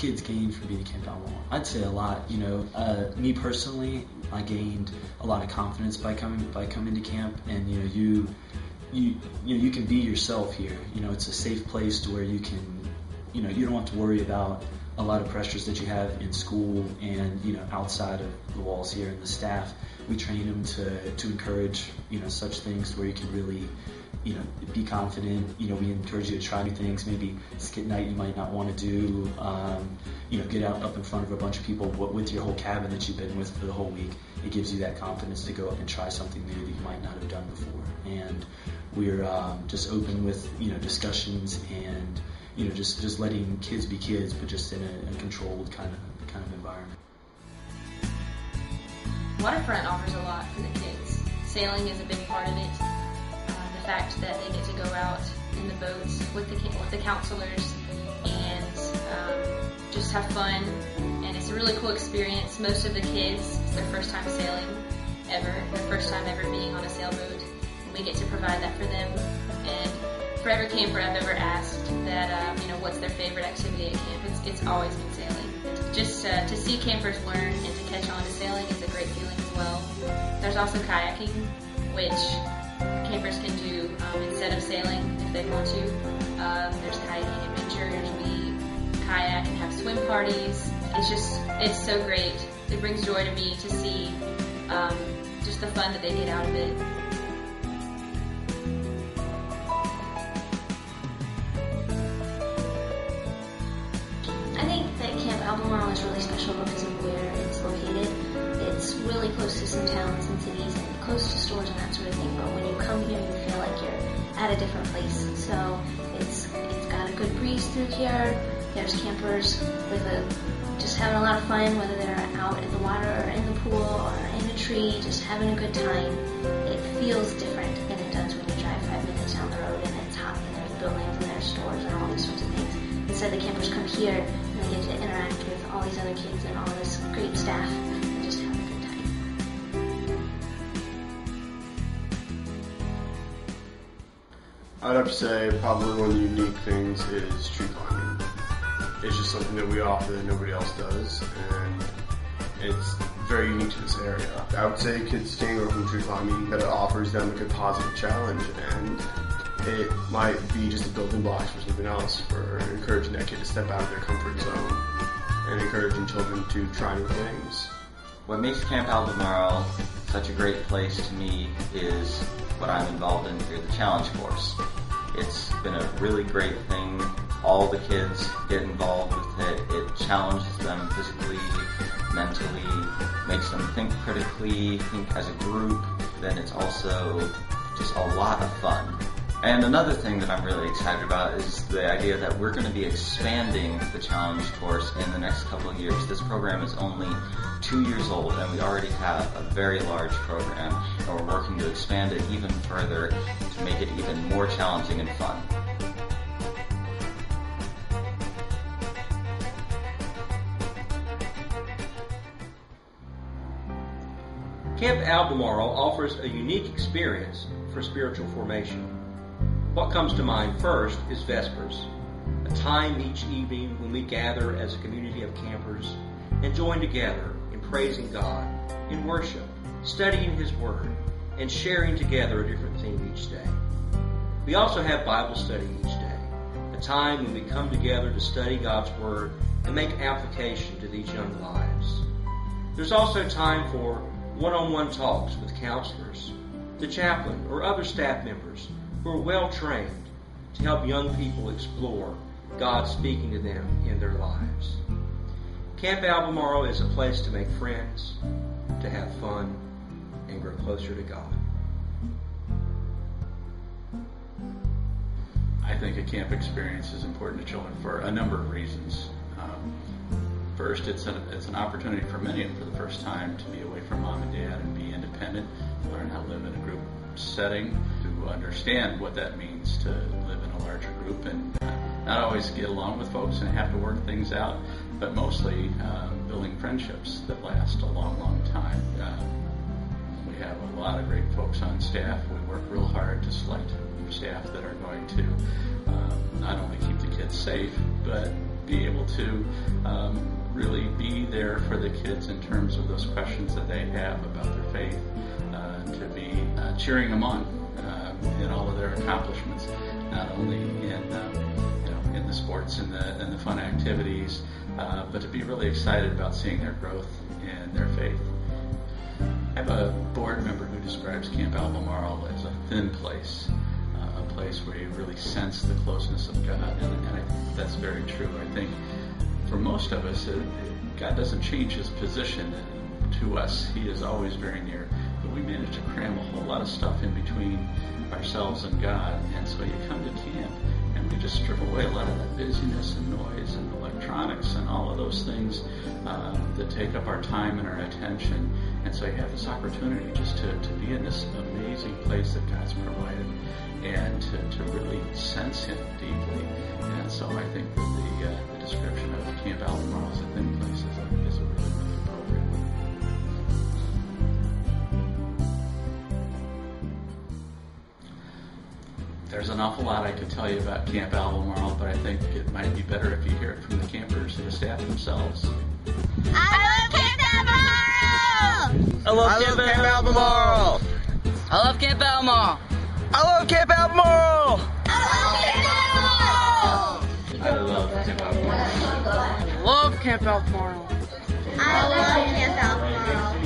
kids gain from being at Camp Albemarle? I'd say a lot. Me personally, I gained a lot of confidence by coming to camp, and you can be yourself here. It's a safe place to where you can, you don't have to worry about a lot of pressures that you have in school and outside of the walls here. And the staff, we train them to encourage such things where you can really be confident. We encourage you to try new things, maybe skit night you might not want to do, get out up in front of a bunch of people with your whole cabin that you've been with for the whole week. It gives you that confidence to go up and try something new that you might not have done before. And we're just open with discussions and just letting kids be kids, but just in a controlled kind of environment. Waterfront offers a lot for the kids. Sailing is a big part of it. The fact that they get to go out in the boats with the counselors and just have fun, and it's a really cool experience. Most of the kids, it's their first time sailing ever, their first time ever being on a sailboat, and we get to provide that for them. And for every camper I've ever asked that what's their favorite activity at camp, it's always been sailing. Just to see campers learn and to catch on to sailing is a great feeling as well. There's also kayaking, which campers can do instead of sailing if they want to. There's kayaking adventures. We kayak and have swim parties. It's so great. It brings joy to me to see just the fun that they get out of it. I think that Camp Albemarle is really special because of where it's located. It's really close to some towns and cities and close to stores and that sort of thing, but when you come here you feel like you're at a different place. So it's got a good breeze through here. There's campers just having a lot of fun, whether they're out in the water or in the pool or in a tree, just having a good time. It feels different than it does when you drive 5 minutes down the road and it's hot and there's buildings and there's stores and all these sorts of things. Instead, the campers come here and they get to interact with all these other kids and all this great staff and just have a good time. I'd have to say probably one of the unique things is tree climbing. It's just something that we offer that nobody else does, and it's very unique to this area. I would say kids staying away from tree climbing, that it offers them like a positive challenge, and it might be just a building block for something else, for encouraging that kid to step out of their comfort zone and encouraging children to try new things. What makes Camp Albemarle such a great place to me is what I'm involved in through the challenge course. It's been a really great thing. All the kids get involved with it. It challenges them physically, mentally, makes them think critically, think as a group. Then it's also just a lot of fun. And another thing that I'm really excited about is the idea that we're going to be expanding the challenge course in the next couple of years. This program is only 2 years old and we already have a very large program, and we're working to expand it even further to make it even more challenging and fun. Camp Albemarle offers a unique experience for spiritual formation. What comes to mind first is Vespers, a time each evening when we gather as a community of campers and join together in praising God, in worship, studying His Word, and sharing together a different theme each day. We also have Bible study each day, a time when we come together to study God's Word and make application to these young lives. There's also time for one-on-one talks with counselors, the chaplain, or other staff members who are well trained to help young people explore God speaking to them in their lives. Camp Albemarle is a place to make friends, to have fun, and grow closer to God. I think a camp experience is important to children for a number of reasons. First, it's an opportunity for many of them for the first time to be away from mom and dad and be independent, learn how to live in a group setting, to understand what that means to live in a larger group and not always get along with folks and have to work things out, but mostly building friendships that last a long, long time. We have a lot of great folks on staff. We work real hard to select staff that are going to not only keep the kids safe, but be able to really be there for the kids in terms of those questions that they have about their faith, to be cheering them on in all of their accomplishments, not only in the sports and the fun activities, but to be really excited about seeing their growth in their faith. I have a board member who describes Camp Albemarle as a thin place, a place where you really sense the closeness of God, and I think that's very true. I think for most of us, God doesn't change his position to us. He is always very near, but we manage to cram a whole lot of stuff in between ourselves and God, and so you come to camp and we just strip away a lot of that busyness and noise and electronics and all of those things that take up our time and our attention. And so you have this opportunity just to be in this amazing place that God's provided and to really sense him deeply. And so I think that the description of Camp Albemarle as a thin place is a really, really appropriate one. There's an awful lot I could tell you about Camp Albemarle, but I think it might be better if you hear it from the campers and the staff themselves. I love Camp Albemarle! I love Camp Albemarle! I love Camp Albemarle! I love Camp Albemarle! I love Camp Albemarle. I love Camp Albemarle! I love Camp Albemarle.